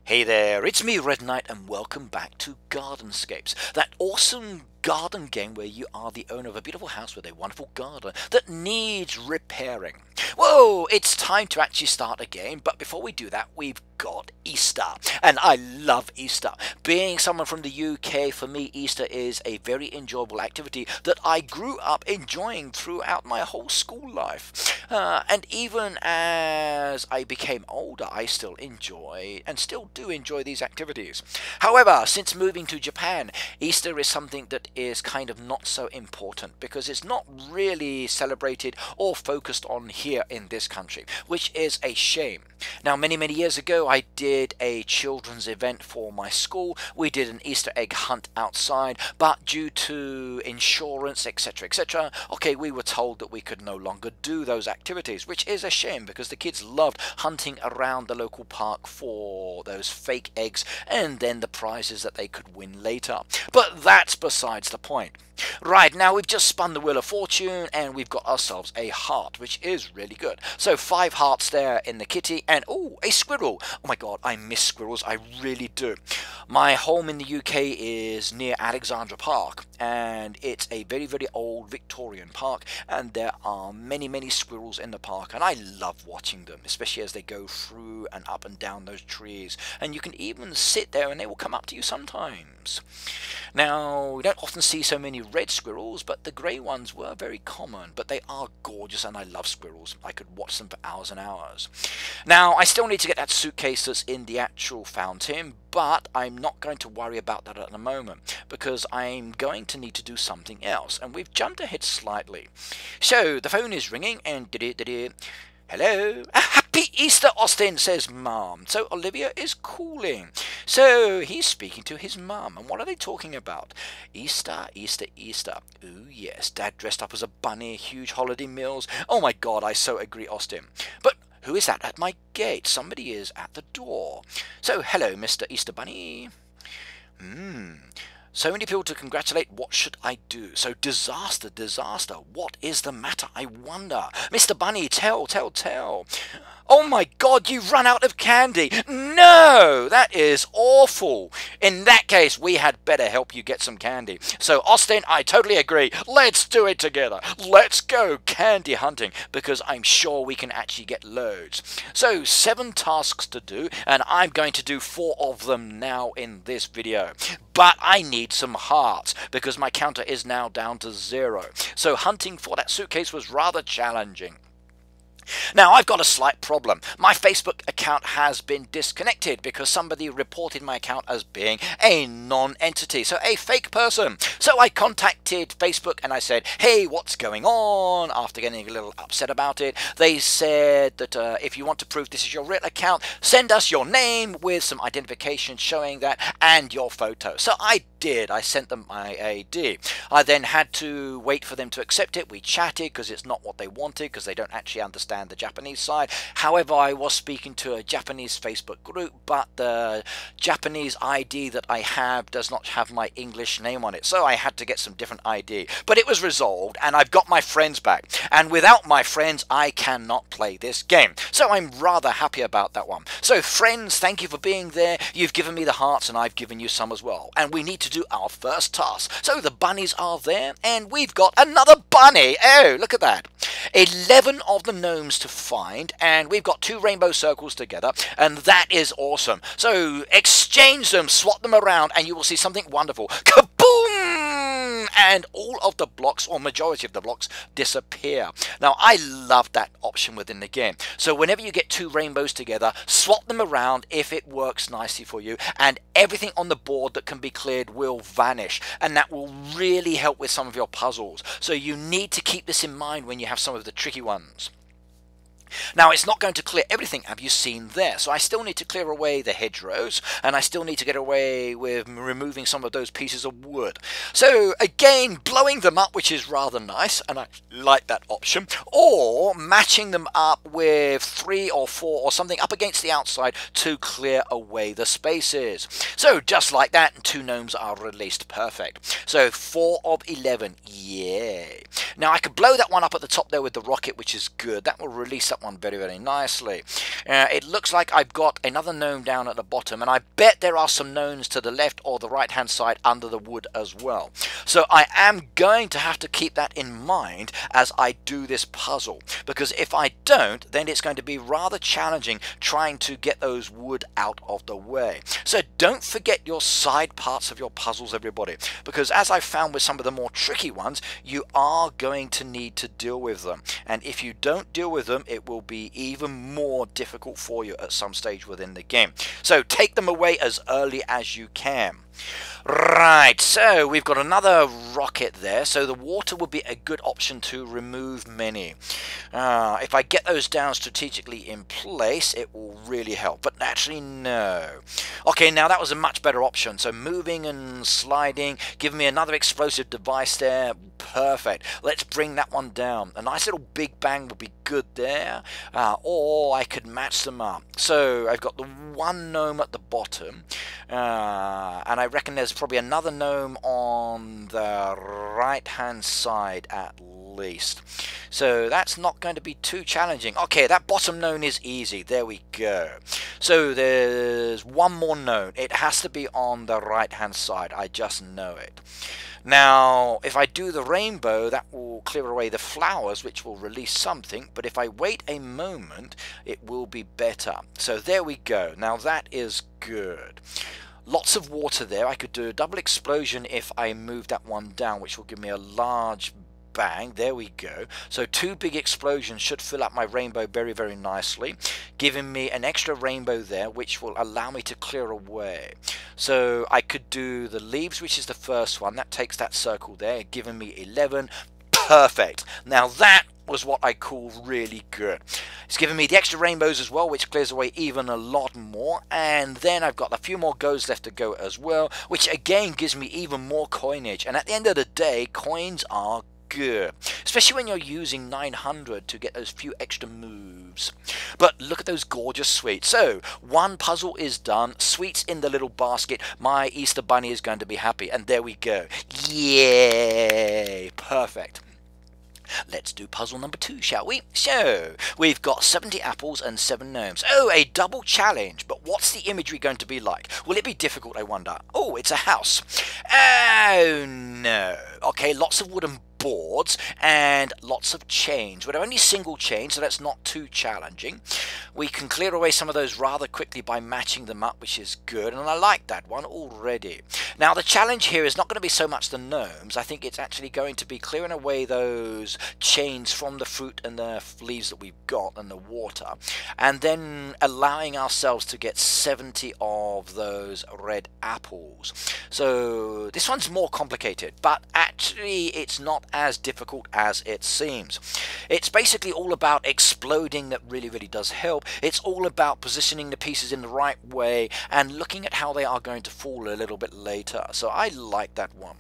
Hey there, it's me Red Knight and welcome back to Gardenscapes, that awesome garden game where you are the owner of a beautiful house with a wonderful garden that needs repairing. Whoa, it's time to actually start a game, but before we do that we've got Easter, and I love Easter. Being someone from the UK, for me Easter is a very enjoyable activity that I grew up enjoying throughout my whole school life. And even as I became older, I still enjoy and still do enjoy these activities. However, since moving to Japan, Easter is something that is kind of not so important because it's not really celebrated or focused on here in this country, which is a shame. Now, many years ago, I did a children's event for my school. We did an Easter egg hunt outside, but due to insurance, etc., okay, we were told that we could no longer do those activities, which is a shame because the kids loved hunting around the local park for those fake eggs and then the prizes that they could win later. But that's besides the point. Right, now we've just spun the Wheel of Fortune and we've got ourselves a heart, which is really good. So 5 hearts there in the kitty and, oh, a squirrel. Oh my god, I miss squirrels, I really do. My home in the UK is near Alexandra Park and it's a very old Victorian park, and there are many squirrels in the park, and I love watching them, especially as they go through and up and down those trees, and you can even sit there and they will come up to you sometimes. Now, we don't often see so many red squirrels, but the grey ones were very common, but they are gorgeous and I love squirrels. I could watch them for hours and hours. Now, I still need to get that suitcase that's in the actual fountain, but I'm not going to worry about that at the moment because I'm going to need to do something else, and we've jumped ahead slightly. So the phone is ringing and hello? A happy Easter, Austin, says Mum. So Olivia is calling. So he's speaking to his mum, and what are they talking about? Easter. Ooh, yes, Dad dressed up as a bunny, huge holiday meals. Oh my god, I so agree, Austin. But who is that at my gate? Somebody is at the door. So hello, Mr. Easter Bunny. So many people to congratulate. What should I do? So disaster. What is the matter? I wonder. Mr. Bunny, tell. Oh my god, you've run out of candy. No, that is awful. In that case, we had better help you get some candy. So Austin, I totally agree. Let's do it together. Let's go candy hunting because I'm sure we can actually get loads. So 7 tasks to do, and I'm going to do 4 of them now in this video. But I need some hearts because my counter is now down to 0. So hunting for that suitcase was rather challenging. Now, I've got a slight problem. My Facebook account has been disconnected because somebody reported my account as being a non-entity, so a fake person. So I contacted Facebook and I said, hey, what's going on? After getting a little upset about it, they said that if you want to prove this is your real account, send us your name with some identification showing that and your photo. So I did. I sent them my ID. I then had to wait for them to accept it. We chatted because it's not what they wanted because they don't actually understand the Japanese side. However, I was speaking to a Japanese Facebook group, but the Japanese ID that I have does not have my English name on it, so I had to get some different ID. But it was resolved, and I've got my friends back. And without my friends, I cannot play this game. So I'm rather happy about that one. So friends, thank you for being there. You've given me the hearts, and I've given you some as well. And we need to do our first task. So the bunnies are there, and we've got another bunny. Oh, look at that. 11 of the gnomes to find, and we've got 2 rainbow circles together, and that is awesome. So exchange them, swap them around, and you will see something wonderful. Kaboom! And all of the blocks, or majority of the blocks, disappear. Now, I love that option within the game. So whenever you get 2 rainbows together, swap them around if it works nicely for you, and everything on the board that can be cleared will vanish, and that will really help with some of your puzzles. So you need to keep this in mind when you have some of the tricky ones. Now, it's not going to clear everything, have you seen there? So I still need to clear away the hedgerows, and I still need to get away with removing some of those pieces of wood. So again, blowing them up, which is rather nice, and I like that option, or matching them up with 3 or 4 or something up against the outside to clear away the spaces. So just like that, 2 gnomes are released. Perfect. So 4 of 11. Yay. Now I could blow that one up at the top there with the rocket, which is good. That will release that one one very, very nicely. It looks like I've got another gnome down at the bottom, and I bet there are some gnomes to the left or the right hand side under the wood as well. So I am going to have to keep that in mind as I do this puzzle, because if I don't, then it's going to be rather challenging trying to get those wood out of the way. So don't forget your side parts of your puzzles, everybody, because as I've found with some of the more tricky ones, you are going to need to deal with them, and if you don't deal with them, it will be even more difficult for you at some stage within the game. So take them away as early as you can. Right, so we've got another rocket there, so the water would be a good option to remove many. If I get those down strategically in place, it will really help, but actually no. Okay, now that was a much better option, so moving and sliding, giving me another explosive device there, perfect. Let's bring that one down. A nice little big bang would be good there, or I could match them up. So I've got the one gnome at the bottom, and I reckon there's probably another gnome on the right hand side at least. So that's not going to be too challenging. Okay, that bottom gnome is easy. There we go. So there's one more gnome. It has to be on the right hand side. I just know it. Now, if I do the rainbow, that will clear away the flowers, which will release something, but if I wait a moment, it will be better. So there we go. Now that is good. Lots of water there. I could do a double explosion if I move that one down, which will give me a large bang. There we go. So two big explosions should fill up my rainbow very, very nicely, giving me an extra rainbow there, which will allow me to clear away. So I could do the leaves, which is the first one. That takes that circle there, giving me 11. Perfect. Now that was what I call really good. It's giving me the extra rainbows as well, which clears away even a lot more, and then I've got a few more goes left to go as well, which again gives me even more coinage. And at the end of the day, coins are good, especially when you're using 900 to get those few extra moves. But look at those gorgeous sweets. So one puzzle is done, sweets in the little basket. My Easter bunny is going to be happy, and there we go. Yay, perfect. Let's do puzzle number 2, shall we? So, we've got 70 apples and 7 gnomes. Oh, a double challenge, but what's the imagery going to be like? Will it be difficult, I wonder? Oh, it's a house. Oh, no. Okay, lots of wooden boards and lots of chains, but only single chains, so that's not too challenging. We can clear away some of those rather quickly by matching them up, which is good, and I like that one already. Now the challenge here is not going to be so much the gnomes. I think it's actually going to be clearing away those chains from the fruit and the leaves that we've got and the water, and then allowing ourselves to get 70 of those red apples. So this one's more complicated, but actually it's not as difficult as it seems. It's basically all about exploding. That really does help. It's all about positioning the pieces in the right way and looking at how they are going to fall a little bit later. So I like that one.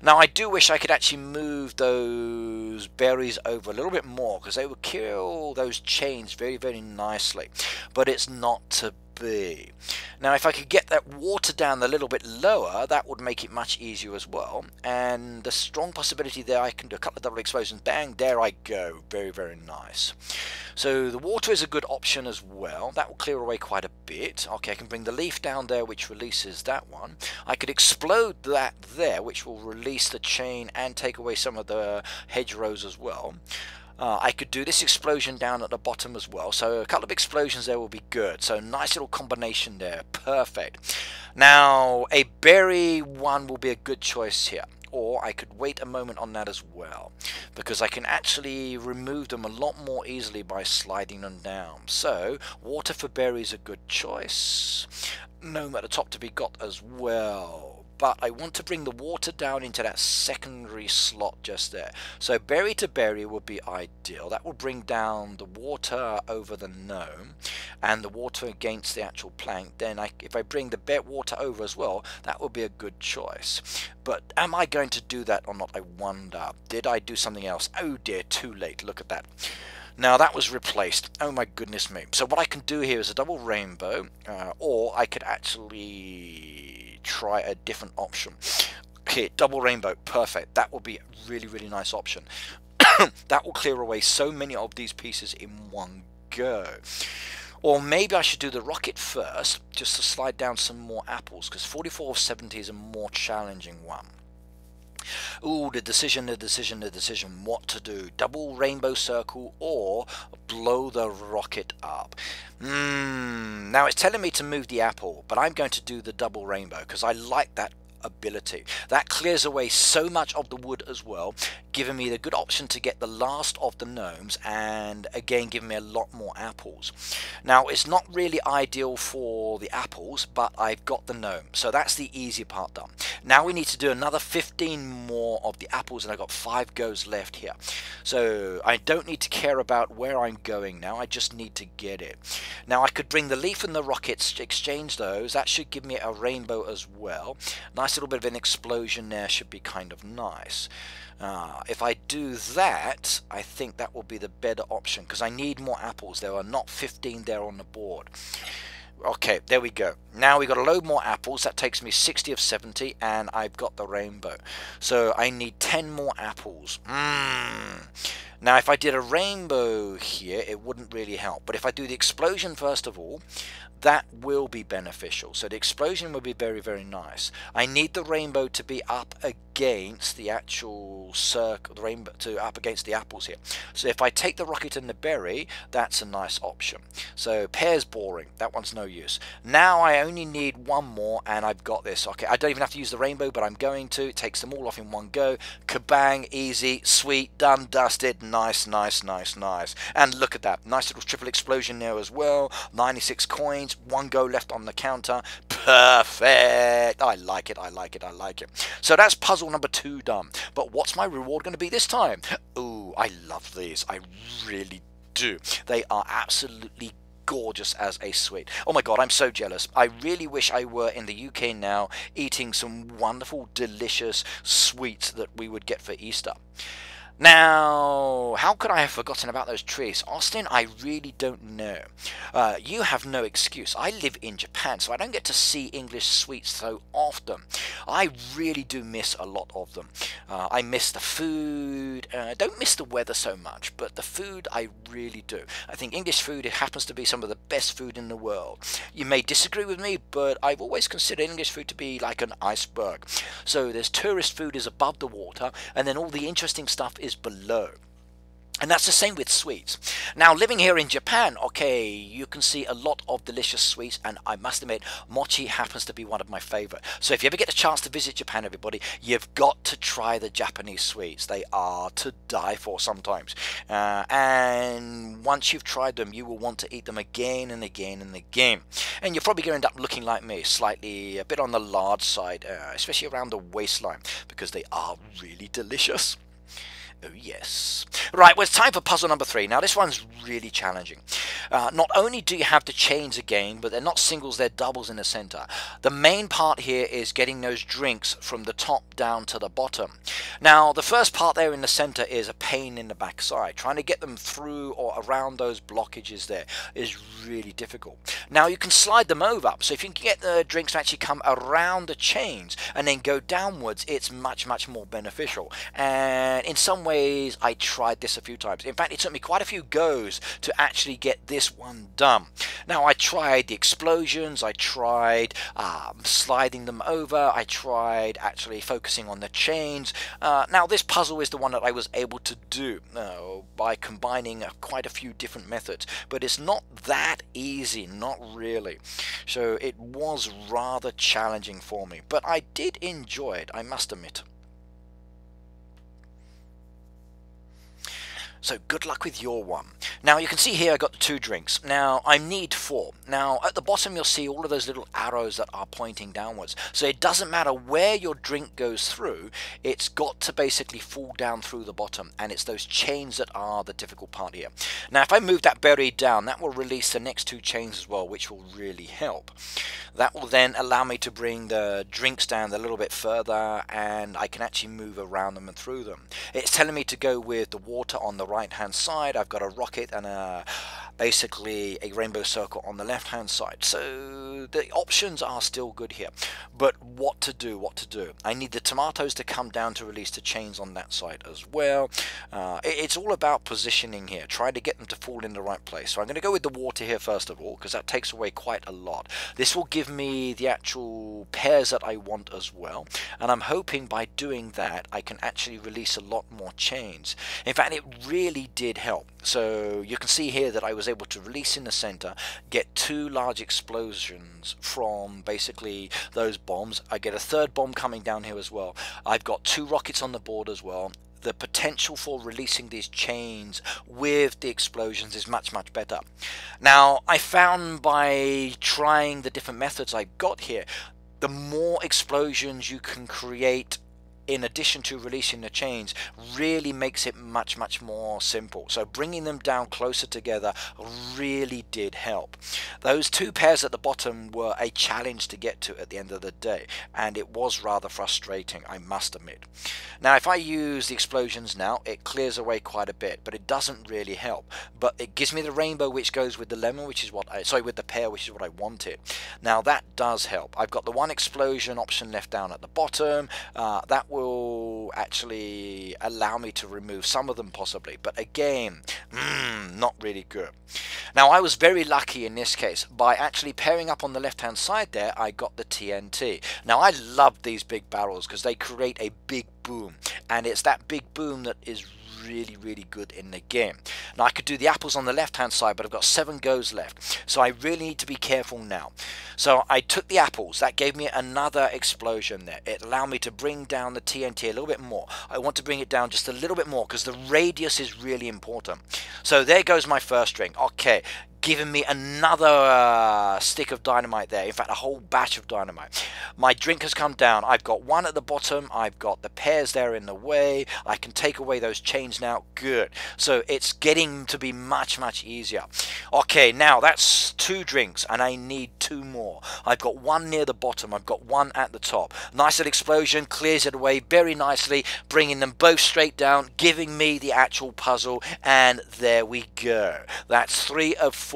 Now I do wish I could actually move those berries over a little bit more, because they would kill those chains very nicely, but it's not to be. Now if I could get that water down a little bit lower, that would make it much easier as well, and the strong possibility there I can do a couple of double explosions, bang, there I go, very nice. So the water is a good option as well. That will clear away quite a bit. Okay, I can bring the leaf down there, which releases that one. I could explode that there, which will release the chain and take away some of the hedgerows as well. I could do this explosion down at the bottom as well, so a couple of explosions there will be good. So nice little combination there, perfect. Now a berry one will be a good choice here, or I could wait a moment on that as well, because I can actually remove them a lot more easily by sliding them down. So water for berry is a good choice. Gnome at the top to be got as well. But I want to bring the water down into that secondary slot just there. So berry to berry would be ideal. That will bring down the water over the gnome and the water against the actual plank. Then if I bring the water over as well, that would be a good choice. But am I going to do that or not, I wonder. Did I do something else? Oh dear, too late. Look at that. Now that was replaced. Oh my goodness me. So what I can do here is a double rainbow, or I could actually try a different option. Here, double rainbow, perfect. That will be a really nice option. That will clear away so many of these pieces in one go. Or maybe I should do the rocket first, just to slide down some more apples, because 44 of 70 is a more challenging one. Ooh, the decision, what to do. Double rainbow circle or blow the rocket up. Now it's telling me to move the apple, but I'm going to do the double rainbow because I like that ability. That clears away so much of the wood as well, giving me the good option to get the last of the gnomes, and again giving me a lot more apples. Now it's not really ideal for the apples, but I've got the gnome, so that's the easy part done. Now we need to do another 15 more of the apples, and I've got 5 goes left here, so I don't need to care about where I'm going now. I just need to get it. Now I could bring the leaf and the rockets, exchange those. That should give me a rainbow as well. Nice little bit of an explosion there, should be kind of nice. If I do that, I think that will be the better option, because I need more apples. There are not 15 there on the board. Okay, there we go. Now we got a load more apples. That takes me 60 of 70, and I've got the rainbow. So I need 10 more apples. Now if I did a rainbow here, it wouldn't really help. But if I do the explosion first of all, that will be beneficial. So the explosion will be very, very nice. I need the rainbow to be up against the actual circle, the rainbow to up against the apples here. So if I take the rocket and the berry, that's a nice option. So pear's boring. That one's no use. Now I only need one more, and I've got this. Okay, I don't even have to use the rainbow, but I'm going to. It takes them all off in one go. Kabang, easy, sweet, done, dusted. Nice, nice, nice, nice. And look at that. Nice little triple explosion there as well. 96 coins. 1 go left on the counter. Perfect. I like it, I like it, I like it. So that's puzzle number 2 done. But what's my reward going to be this time? Ooh, I love these. I really do. They are absolutely gorgeous as a sweet. Oh my god, I'm so jealous. I really wish I were in the UK now, eating some wonderful, delicious sweets that we would get for Easter. Now, how could I have forgotten about those trees? Austin, I really don't know. You have no excuse. I live in Japan, so I don't get to see English sweets so often. I really do miss a lot of them. I miss the food. Don't miss the weather so much, but the food I really do. I think English food, it happens to be some of the best food in the world. You may disagree with me, but I've always considered English food to be like an iceberg. So there's tourist food is above the water, and then all the interesting stuff is below. And that's the same with sweets. Now, living here in Japan, okay, you can see a lot of delicious sweets, and I must admit, mochi happens to be one of my favorite. So if you ever get a chance to visit Japan, everybody, you've got to try the Japanese sweets. They are to die for sometimes. And once you've tried them, you will want to eat them again and again and again. And you're probably going to end up looking like me, slightly a bit on the large side, especially around the waistline, because they are really delicious. Oh yes. Right, well, it's time for puzzle number 3. Now this one's really challenging. Not only do you have to change the game, but they're not singles, they're doubles in the center. The main part here is getting those drinks from the top down to the bottom. Now the first part there in the center is a pain in the backside. Trying to get them through or around those blockages there is really difficult. Now you can slide them over, so if you can get the drinks to actually come around the chains and then go downwards, it's much, much more beneficial. And in some ways I tried this a few times. In fact, it took me quite a few goes to actually get this one done. Now I tried the explosions, I tried sliding them over, I tried actually focusing on the chains. Now this puzzle is the one that I was able to do by combining quite a few different methods, but it's not that easy, not really. So it was rather challenging for me, but I did enjoy it, I must admit. So good luck with your one. Now you can see here I got the 2 drinks. Now I need 4. Now at the bottom you'll see all of those little arrows that are pointing downwards. So it doesn't matter where your drink goes through, it's got to basically fall down through the bottom, and it's those chains that are the difficult part here. Now if I move that berry down, that will release the next 2 chains as well, which will really help. That will then allow me to bring the drinks down a little bit further, and I can actually move around them and through them. It's telling me to go with the water on the right hand side. I've got a rocket and a basically a rainbow circle on the left hand side. So the options are still good here, but what to do, I need the tomatoes to come down to release the chains on that side as well. It's all about positioning here, trying to get them to fall in the right place. So I'm going to go with the water here first of all, because that takes away quite a lot. This will give me the actual pairs that I want as well, and I'm hoping by doing that I can actually release a lot more chains. In fact, it really did help. So you can see here that I was able to release in the center, get 2 large explosions from basically those bombs. I get a 3rd bomb coming down here as well. I've got 2 rockets on the board as well. The potential for releasing these chains with the explosions is much better. Now, I found by trying the different methods I got here, the more explosions you can create in addition to releasing the chains really makes it much more simple. So bringing them down closer together really did help. Those 2 pairs at the bottom were a challenge to get to at the end of the day, and it was rather frustrating, I must admit. Now if I use the explosions now, it clears away quite a bit, but it doesn't really help. But it gives me the rainbow which goes with the lemon, which is what with the pear, which is what I wanted. Now that does help. I've got the 1 explosion option left down at the bottom. That will actually allow me to remove some of them possibly, but again, not really good. Now I was very lucky in this case. By actually pairing up on the left hand side there, I got the TNT. Now I love these big barrels because they create a big boom, and it's that big boom that is really good in the game. Now I could do the apples on the left hand side, but I've got 7 goes left, so I really need to be careful now. So I took the apples. That gave me another explosion there. It allowed me to bring down the TNT a little bit more. I want to bring it down just a little bit more because the radius is really important. So there goes my first string. Okay, giving me another stick of dynamite there. In fact, a whole batch of dynamite. My drink has come down. I've got 1 at the bottom. I've got the pears there in the way. I can take away those chains now. Good. So it's getting to be much easier. Okay, now that's 2 drinks, and I need 2 more. I've got 1 near the bottom. I've got 1 at the top. Nice little explosion, clears it away very nicely, bringing them both straight down, giving me the actual puzzle, and there we go. That's 3 of 4.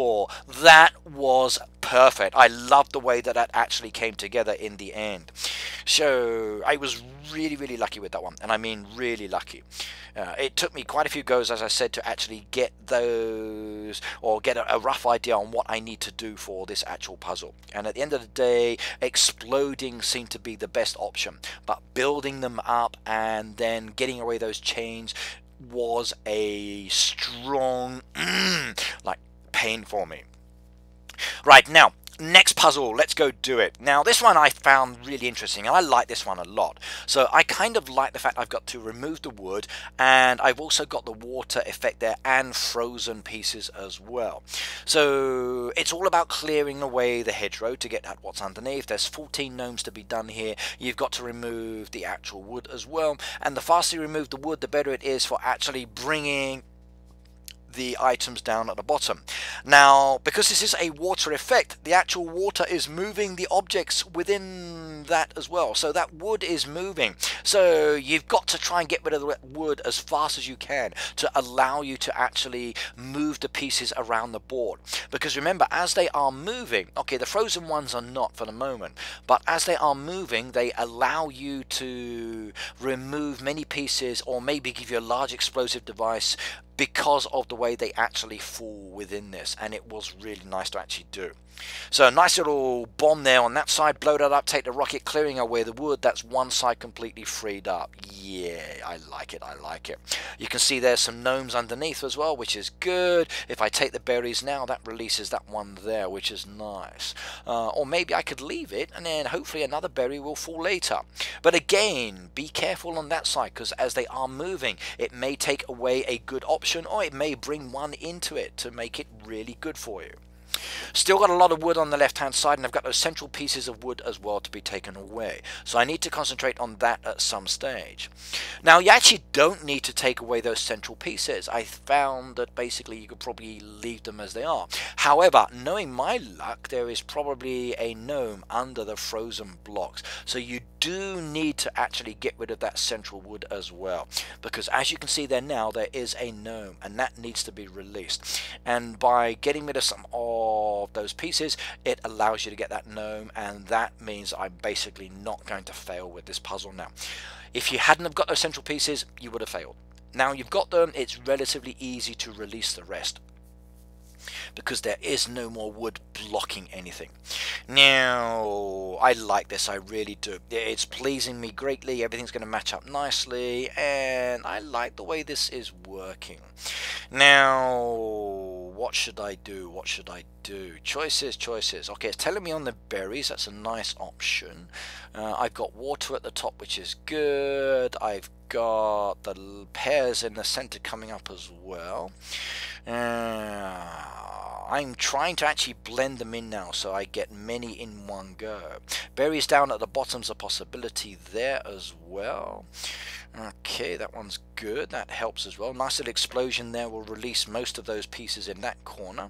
That was perfect. I love the way that that actually came together in the end. So I was really lucky with that one, and I mean really lucky. It took me quite a few goes, as I said, to actually get those, or get a rough idea on what I need to do for this actual puzzle. And at the end of the day, exploding seemed to be the best option, but building them up and then getting away those chains was a strong like pain for me. Right, now next puzzle, let's go do it. Now this one I found really interesting, and I like this one a lot. So I kind of like the fact I've got to remove the wood, and I've also got the water effect there and frozen pieces as well. So it's all about clearing away the hedgerow to get at what's underneath. There's 14 gnomes to be done here. You've got to remove the actual wood as well, and the faster you remove the wood, the better it is for actually bringing the items down at the bottom. Now, because this is a water effect, the actual water is moving the objects within that as well. So that wood is moving. So you've got to try and get rid of the wood as fast as you can to allow you to actually move the pieces around the board. Because remember, as they are moving, okay, the frozen ones are not for the moment, but as they are moving, they allow you to remove many pieces, or maybe give you a large explosive device, because of the way they actually fall within this, and it was really nice to actually do. So a nice little bomb there on that side, blow that up, take the rocket, clearing away the wood. That's one side completely freed up. Yeah, I like it, I like it. You can see there's some gnomes underneath as well, which is good. If I take the berries now, that releases that one there, which is nice. Or maybe I could leave it, and then hopefully another berry will fall later. But again, be careful on that side, because as they are moving, it may take away a good option, or it may bring one into it to make it really good for you. Still got a lot of wood on the left hand side, and I've got those central pieces of wood as well to be taken away. So I need to concentrate on that at some stage. Now you actually don't need to take away those central pieces. I found that basically you could probably leave them as they are. However, knowing my luck, there is probably a gnome under the frozen blocks. So you do need to actually get rid of that central wood as well, because as you can see there now, there is a gnome and that needs to be released. And by getting rid of some of those pieces, it allows you to get that gnome, and that means I'm basically not going to fail with this puzzle now. If you hadn't have got those central pieces, you would have failed. Now you've got them, it's relatively easy to release the rest, because there is no more wood blocking anything. Now, I like this, I really do. It's pleasing me greatly, everything's going to match up nicely, and I like the way this is working. Now, what should I do? What should I do? Choices, choices. Okay, it's telling me on the berries, that's a nice option. I've got water at the top, which is good. I've got the pears in the center coming up as well. I'm trying to actually blend them in now so I get many in one go. Berries down at the bottom's a possibility there as well. Okay, that one's good. That helps as well. Nice little explosion there will release most of those pieces in that corner.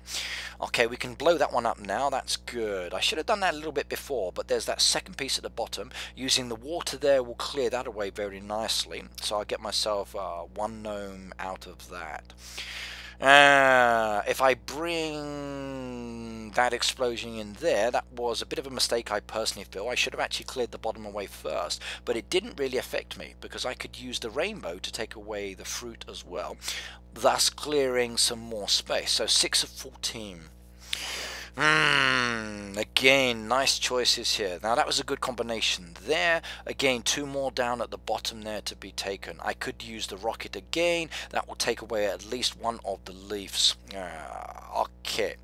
Okay, we can blow that one up now. That's good. I should have done that a little bit before, but there's that second piece at the bottom. Using the water there will clear that away very nicely. So I'll get myself one gnome out of that. If I bring that explosion in there, that was a bit of a mistake I personally feel. I should have actually cleared the bottom away first, but it didn't really affect me because I could use the rainbow to take away the fruit as well, thus clearing some more space. So 6 of 14. Again, nice choices here. Now that was a good combination there. Again, 2 more down at the bottom there to be taken. I could use the rocket again. That will take away at least one of the leaves. Okay.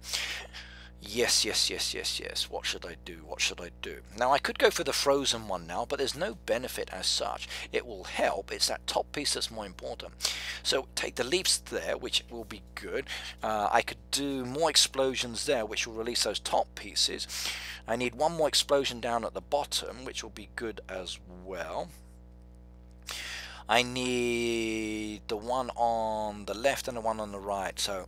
Yes, yes, yes, yes, yes. What should I do? What should I do? Now, I could go for the frozen one now, but there's no benefit as such. It will help. It's that top piece that's more important. So take the leaves there, which will be good. I could do more explosions there, which will release those top pieces. I need one more explosion down at the bottom, which will be good as well. I need the one on the left and the one on the right. So,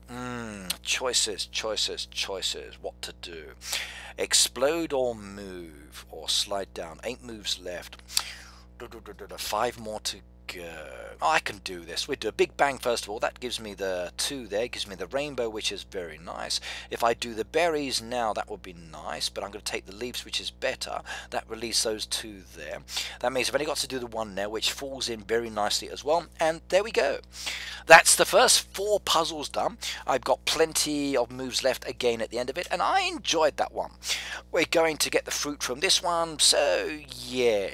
choices, choices, choices. What to do? Explode or move or slide down. 8 moves left. 5 more to go. Oh, I can do this. We do a big bang first of all. That gives me the 2 there. Gives me the rainbow, which is very nice. If I do the berries now, that would be nice. But I'm going to take the leaves, which is better. That release those 2 there. That means I've only got to do the 1 there, which falls in very nicely as well. And there we go. That's the first 4 puzzles done. I've got plenty of moves left again at the end of it, and I enjoyed that one. We're going to get the fruit from this one, so yeah.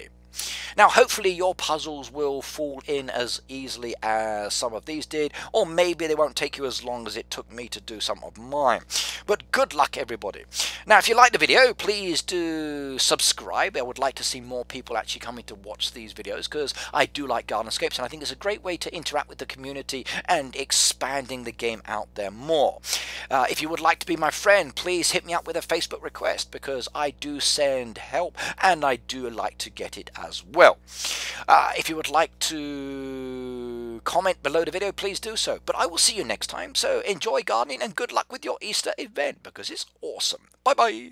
Now, hopefully your puzzles will fall in as easily as some of these did, or maybe they won't take you as long as it took me to do some of mine. But good luck, everybody. Now, if you like the video, please do subscribe. I would like to see more people actually coming to watch these videos, because I do like Gardenscapes, and I think it's a great way to interact with the community and expanding the game out there more. If you would like to be my friend, please hit me up with a Facebook request, because I do send help, and I do like to get it as well. If you would like to comment below the video, please do so. But I will see you next time, so enjoy gardening and good luck with your Easter event, because it's awesome. Bye bye.